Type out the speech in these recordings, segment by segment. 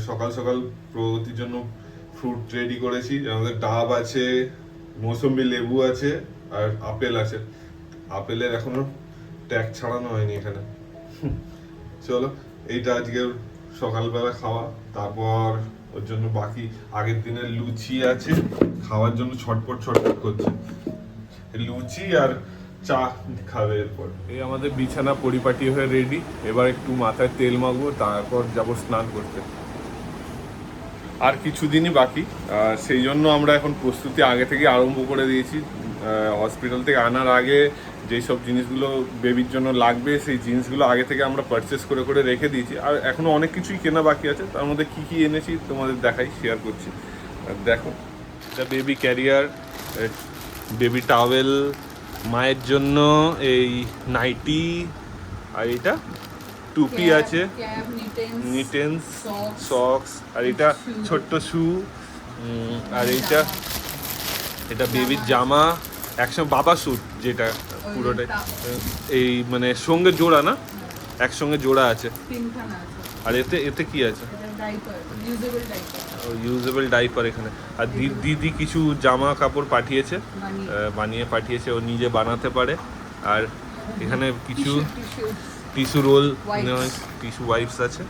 সকাল সকাল প্রগতির জন্য ফ্রুট রেডি করেছি। আমাদের ডাব আছে, মৌসুম্বি লেবু আছে, আর আপেল আছে। আপেলের এখনো ট্যাগ ছাড়ানো হয়নি এখানে। চলো, এইটা আজকের সকালবেলা খাওয়া। তারপর ওর জন্য বাকি আগের দিনের লুচি আছে, খাওয়ার জন্য ছটপট ছটপট করছে। লুচি আর চা খাবে এরপর। এই আমাদের বিছানা পরিপাটি হয়ে রেডি। এবার একটু মাথায় তেল মাখবো, তারপর যাবো স্নান করতে। আর কিছুদিনই বাকি, সেই জন্য আমরা এখন প্রস্তুতি আগে থেকে আরম্ভ করে দিয়েছি। হসপিটাল থেকে আনার আগে যেই সব জিনিসগুলো বেবির জন্য লাগবে, সেই জিনিসগুলো আগে থেকে আমরা পারচেস করে করে রেখে দিয়েছি। আর এখনও অনেক কিছুই কেনা বাকি আছে, তার মধ্যে কী কী এনেছি তোমাদের দেখাই, শেয়ার করছি। দেখো, এটা বেবি ক্যারিয়ার, বেবি টাওয়েল, মায়ের জন্য এই নাইটি, আর এটা টুপি আছে, নিটেন্স, সক্স, আর এটা ছোট্ট শু, আর এটা বেবির জামা, একসঙ্গে বাবা স্যুট, যেটা পুরোটাই এই মানে সঙ্গে জোড়া না, একসঙ্গে জোড়া আছে। আর এতে কি আছে? ইউজেবল ডাইপার এখানে। আর দিদি কিছু জামা কাপড় পাঠিয়েছে, বানিয়ে পাঠিয়েছে, ও নিজে বানাতে পারে। আর এখানে কিছু টিস্যু রোল, টিস্যু ওয়াইপস আছে।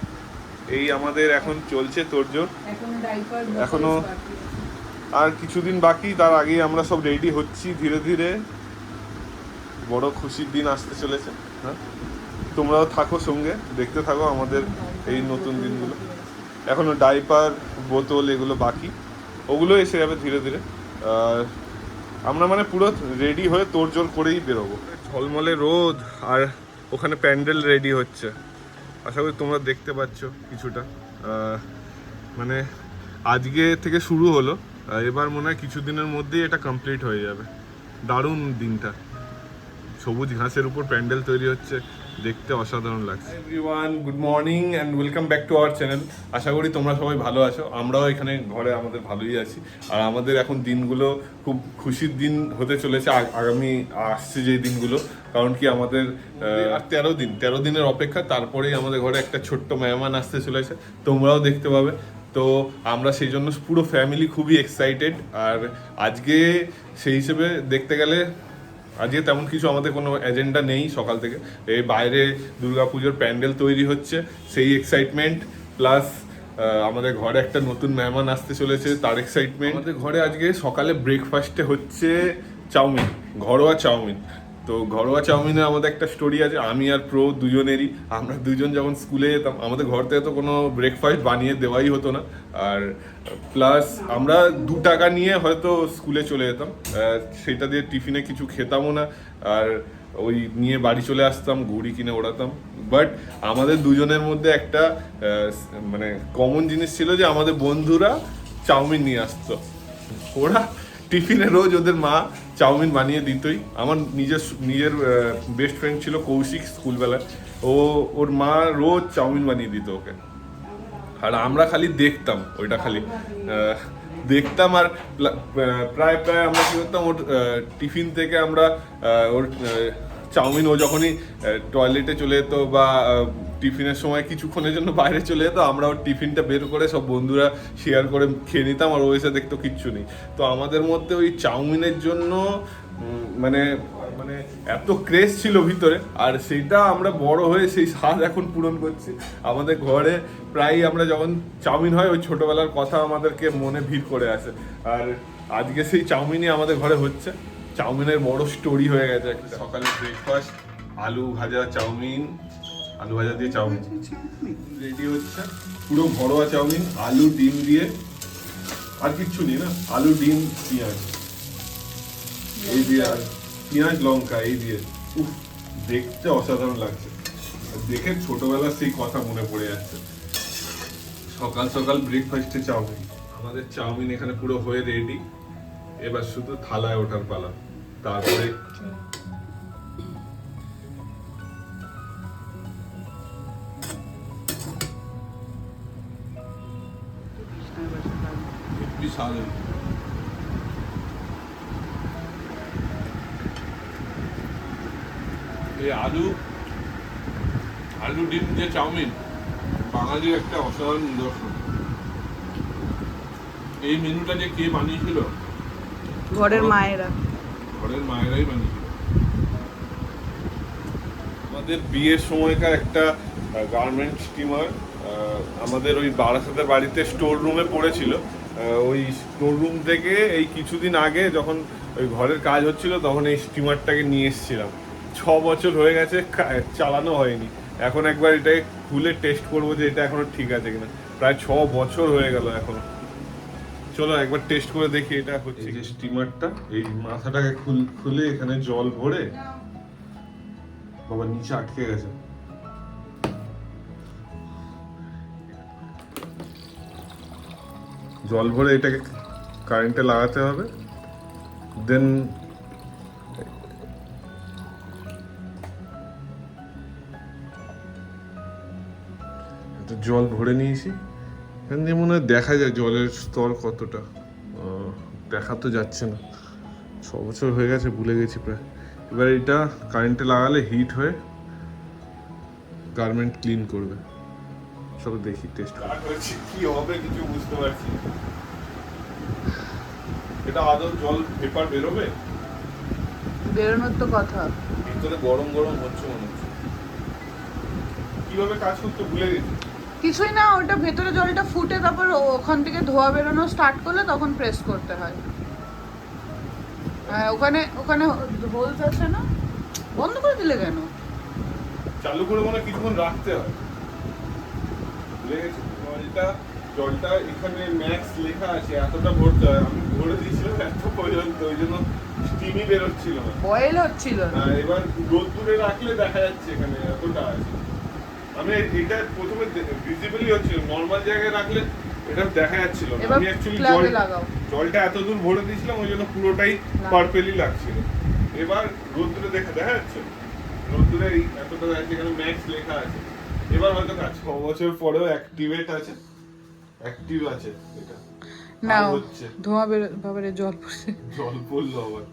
এই আমাদের এখন চলছে তোড়জোড়, এখনো আর কিছুদিন বাকি, তার আগেই আমরা সব রেডি হচ্ছি ধীরে ধীরে। বড় খুশির দিন আসতে চলেছে। হ্যাঁ, তোমরাও থাকো সঙ্গে, দেখতে থাকো আমাদের এই নতুন দিনগুলো। এখনো ডাইপার, বোতল এগুলো বাকি, ওগুলো এসে যাবে ধীরে ধীরে। আমরা মানে পুরো রেডি হয়ে তোড়জোড় করেই বেরোবো। ঝলমলে রোদ, আর ওখানে প্যান্ডেল রেডি হচ্ছে। আশা করি তোমরা দেখতে পাচ্ছ কিছুটা। মানে আজকে থেকে শুরু হলো, এবার মনে হয় কিছুদিনের মধ্যেই এটা কমপ্লিট হয়ে যাবে। দারুণ দিনটা, সবুজ ঘাসের উপর প্যান্ডেল তৈরি হচ্ছে, দেখতে অসাধারণ লাগছে। Everyone, good morning and welcome back to our channel. আশা করি তোমরা সবাই ভালো আছো, আমরাও এখানে ঘরে আমাদের ভালোই আছি। আর আমাদের এখন দিনগুলো খুব খুশির দিন হতে চলেছে, আগামী আসছে যে দিনগুলো। কারণ কি, আমাদের আর 13 দিনের অপেক্ষা, তারপরেই আমাদের ঘরে একটা ছোট্ট মেহমান আসতে চলেছে, তোমরাও দেখতে পাবে। তো আমরা সেই জন্য পুরো ফ্যামিলি খুবই এক্সাইটেড। আর আজকে সেই হিসেবে দেখতে গেলে আজকে তেমন কিছু আমাদের কোনো এজেন্ডা নেই। সকাল থেকে এই বাইরে দুর্গাপুজোর প্যান্ডেল তৈরি হচ্ছে, সেই এক্সাইটমেন্ট, প্লাস আমাদের ঘরে একটা নতুন মেহমান আসতে চলেছে, তার এক্সাইটমেন্ট। আমাদের ঘরে আজকে সকালে ব্রেকফাস্টে হচ্ছে চাউমিন, ঘরোয়া চাউমিন। তো ঘরোয়া চাউমিনে আমাদের একটা স্টোরি আছে, আমি আর প্রো দুজনেরই। আমরা দুজন যখন স্কুলে যেতাম, আমাদের ঘর থেকে তো কোনো ব্রেকফাস্ট বানিয়ে দেওয়াই হতো না। আর প্লাস আমরা 2 টাকা নিয়ে হয়তো স্কুলে চলে যেতাম, সেটা দিয়ে টিফিনে কিছু খেতামও না, আর ওই নিয়ে বাড়ি চলে আসতাম, ঘুড়ি কিনে ওড়াতাম। বাট আমাদের দুজনের মধ্যে একটা মানে কমন জিনিস ছিল যে আমাদের বন্ধুরা চাউমিন নিয়ে আসতো। ওরা টিফিনে রোজ ওদের মা চাউমিন বানিয়ে দিতই। আমার নিজের বেস্ট ফ্রেন্ড ছিল কৌশিক, স্কুলবেলায়। ওর মা রোজ চাউমিন বানিয়ে দিত ওকে, আর আমরা খালি দেখতাম, ওইটা খালি দেখতাম। আর প্রায় আমরা কি করতাম, ওর টিফিন থেকে আমরা ওর চাউমিন, ও যখনই টয়লেটে চলে যেত বা টিফিনের সময় কিছুক্ষণের জন্য বাইরে চলে যেত, আমরা ওর টিফিনটা বের করে সব বন্ধুরা শেয়ার করে খেয়ে নিতাম, আর ও এসে দেখতো কিচ্ছু নেই। তো আমাদের মধ্যে ওই চাউমিনের জন্য মানে মানে এত ক্রেজ ছিল ভিতরে, আর সেইটা আমরা বড় হয়ে সেই স্বাদ এখন পূরণ করছি। আমাদের ঘরে প্রায় আমরা যখন চাউমিন হয়, ওই ছোটবেলার কথা আমাদেরকে মনে ভিড় করে আসে। আর আজকে সেই চাউমিনই আমাদের ঘরে হচ্ছে। চাউমিনের বড় স্টোরি হয়ে গেছে একটা। সকালে ব্রেকফাস্ট, আলু ভাজা চাউমিন, আলু ভাজা দিয়ে চাউমিন রেডি হচ্ছে। পুরো ঘরোয়া চাউমিন, আলু ডিম দিয়ে, আর কিচ্ছু নেই না, আলু ডিম পেঁয়াজ এই দিয়ে, আর পেঁয়াজ লঙ্কা এই দিয়ে। উফ, দেখতে অসাধারণ লাগছে, দেখে ছোটবেলার সেই কথা মনে পড়ে যাচ্ছে। সকাল সকাল ব্রেকফাস্টে চাউমিন। আমাদের চাউমিন এখানে পুরো হয়ে রেডি, এবার শুধু থালায় ওঠার পালা। তারপরে বিশাল এই আলু ডিম দিয়ে চাউমিন বাঙালির একটা অসাধারণ নিদর্শন। এই মেনুটা যে কে বানিয়েছিল? ঘরের মায়েরা। ঘরের মায়েরাই বানিয়েছিল। আমাদের বিয়ের সময়কার একটা গার্মেন্ট স্টিমার আমাদের ওই বারাসাতের বাড়িতে স্টোর রুমে পড়েছিল। ওই স্টোর রুম থেকে এই কিছুদিন আগে যখন ওই ঘরের কাজ হচ্ছিল তখন এই স্টিমারটাকে নিয়ে এসেছিলাম। 6 বছর হয়ে গেছে, চালানো হয়নি। এখন একবার এটাকে খুলে টেস্ট করবো যে এটা এখনো ঠিক আছে কিনা। প্রায় 6 বছর হয়ে গেল এখনো। চলো একবার টেস্ট করে দেখি এটা হচ্ছে। এই যে স্টিমারটা, এই মাথাটাকে খুলে এখানে জল ভরে, বাবা নিচে আটকে গেছে। জল ভরে এটাকে কারেন্টে লাগাতে হবে, দেন জল ভরে নিয়েছি। এখান দিয়ে মনে হয় দেখা যায় জলের স্তর কতটা, দেখা তো যাচ্ছে না। 6 বছর হয়ে গেছে, ভুলে গেছি প্রায়। এবার এটা কারেন্টে লাগালে হিট হয়ে গার্মেন্ট ক্লিন করবে। সব দেখি টেস্ট করছি কি হবে, কিছু বুঝতে পারছি। এটা আদৌ জল পেপার বেরোবে? বেরোনোর তো কথা। ভিতরে গরম গরম হচ্ছে মনে হচ্ছে। কিভাবে কাজ করতে ভুলে গেছি। কিছুই না, ওটা ভেতরে জলটা ফুটে তারপর ওখান থেকে ধোয়া বেরোনো স্টার্ট করলে তখন প্রেস করতে হয়। হ্যাঁ, ওখানে ওখানে হোলস আছে না? বন্ধ করে দিলে কেন? চালু করে মনে কিছুক্ষণ রাখতে হয়। ভুলে গেছি। এটা জলটা এখানে ম্যাক্স লেখা আছে, এতটা ভরতে হয়। আমি ভরে দিয়েছিলাম এত পর্যন্ত, ওই জন্য স্টিমই বেরোচ্ছিল না, বয়েল হচ্ছিল না। এবার রোদ্দুরে রাখলে দেখা যাচ্ছে এখানে এতটা আছে। আমি এটা প্রথমে ভিজিবলি হচ্ছিল, নর্মাল জায়গায় রাখলে এটা দেখা যাচ্ছিল না। আমি অ্যাকচুয়ালি জলটা এত দূর ভরে দিয়েছিলাম, ওই জন্য পুরোটাই পার্পেলই লাগছিল। এবার রোদ্দুরে দেখা যাচ্ছে, রোদ্দুরে এতটা আছে, এখানে ম্যাক্স লেখা আছে। এবার হয়তো কাজ 6 বছর পরেও অ্যাক্টিভেট আছে, অ্যাক্টিভ আছে এটা। না হচ্ছে ধোঁয়া বাবারে জল পড়ছে, জল পড়লো আবার।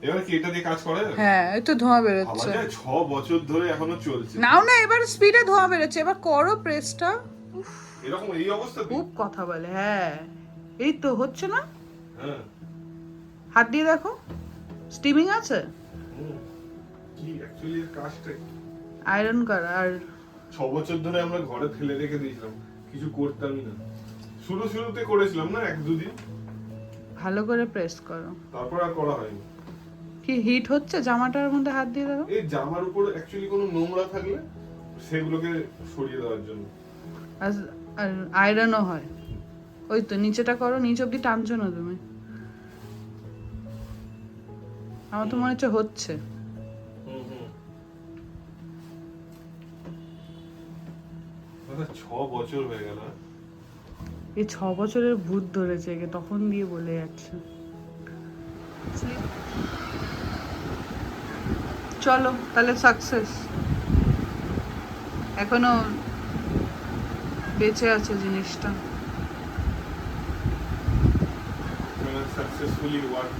এবার কি এটা দিয়ে কাজ করা যাবে? হ্যাঁ এই তো ধোঁয়া বেরোচ্ছে। 6 বছর ধরে এখনো চলছে। নাও না, এবার স্পিডে ধোঁয়া বেরোচ্ছে। এবার করো প্রেসটা। এরকম এই অবস্থা খুব কথা বলে। হ্যাঁ এই তো হচ্ছে না। হ্যাঁ, হাত দিয়ে দেখো, স্টিমিং আছে। কি অ্যাকচুয়ালি কাজটা আয়রন করা। আর 6 বছর ধরে আমরা ঘরে ফেলে রেখে দিয়েছিলাম, কিছু করতামই না। শুরুতে করেছিলাম না 1-2 দিন, ভালো করে প্রেস করো। তারপর আর করা হয়নি। কি হিট হচ্ছে জামাটার মধ্যে? হাত দিয়ে দেখো। এই জামার উপর অ্যাকচুয়ালি কোনো নোংরা থাকলে সেগুলোকে সরিয়ে দেওয়ার জন্য। আর আয়রনও হয়। ওই তো নিচেটা করো, নিচ অব্দি টানছো না তুমি? আমার তো মনে হচ্ছে হচ্ছে। দাদা 6 বছর হয়ে গেল। এই 6 বছরের ভূত ধরেছে একে, তখন দিয়ে বলে যাচ্ছে। চলো তাহলে সাকসেস। এখনো বেঁচে আছে জিনিসটা। Successfully work